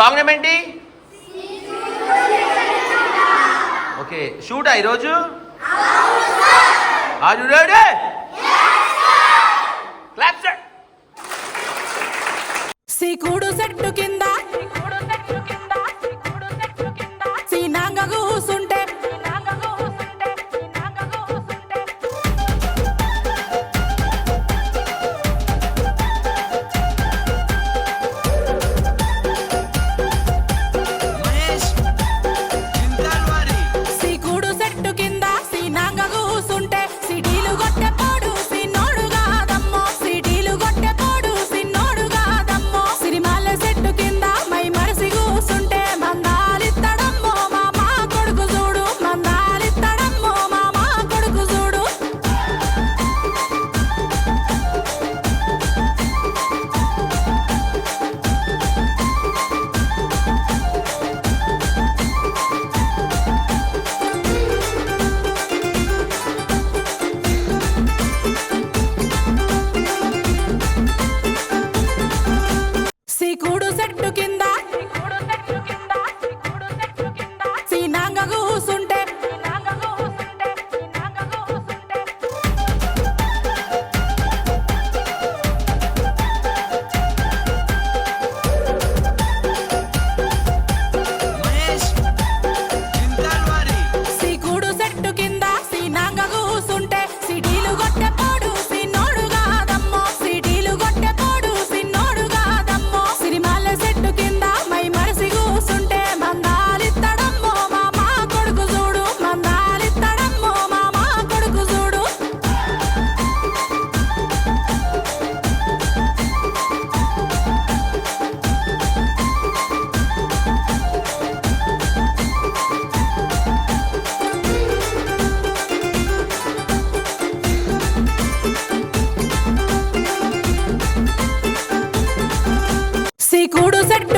Song name ఏంటి? Okay, షూటా ఈరోజు? Are you ready? Clap sir. సీకుడు చెట్టు కింద సీనాంగ కూసుంటే సీకుడు చెట్టు కింద సీనాంగ కూసుంటే సిడీలు కొట్టెపోడు సిన్నోడు కాదమ్మో, సిడీలు కొట్టెపోడు సిన్నోడు కాదమ్మో. సిరిమాల చెట్టు కింద మై మరసి కూసుంటే మందాలిత్తడమ్మో మామ కొడుకు చూడు, మందాలిత్తడమ్మో మామ కొడుకు చూడు. సీకుడు చెట్టు కింద సీనాంగ కూసుంటే సీకుడు చెట్టు కింద సీనాంగ కూసుంటే సిడీలు కొట్టెపోడు సిన్నోడు కాదమ్మో, సిడీలు కొట్టెపోడు సిన్నోడు కాదమ్మో. సిరిమాల చెట్టు కింద మై మరసి కూసుంటే మందాలిత్తడమ్మో మామ కొడుకు చూడు, మందాలిత్తడమ్మో మామ కొడుకు చూడు. సీకుడు చెట్టు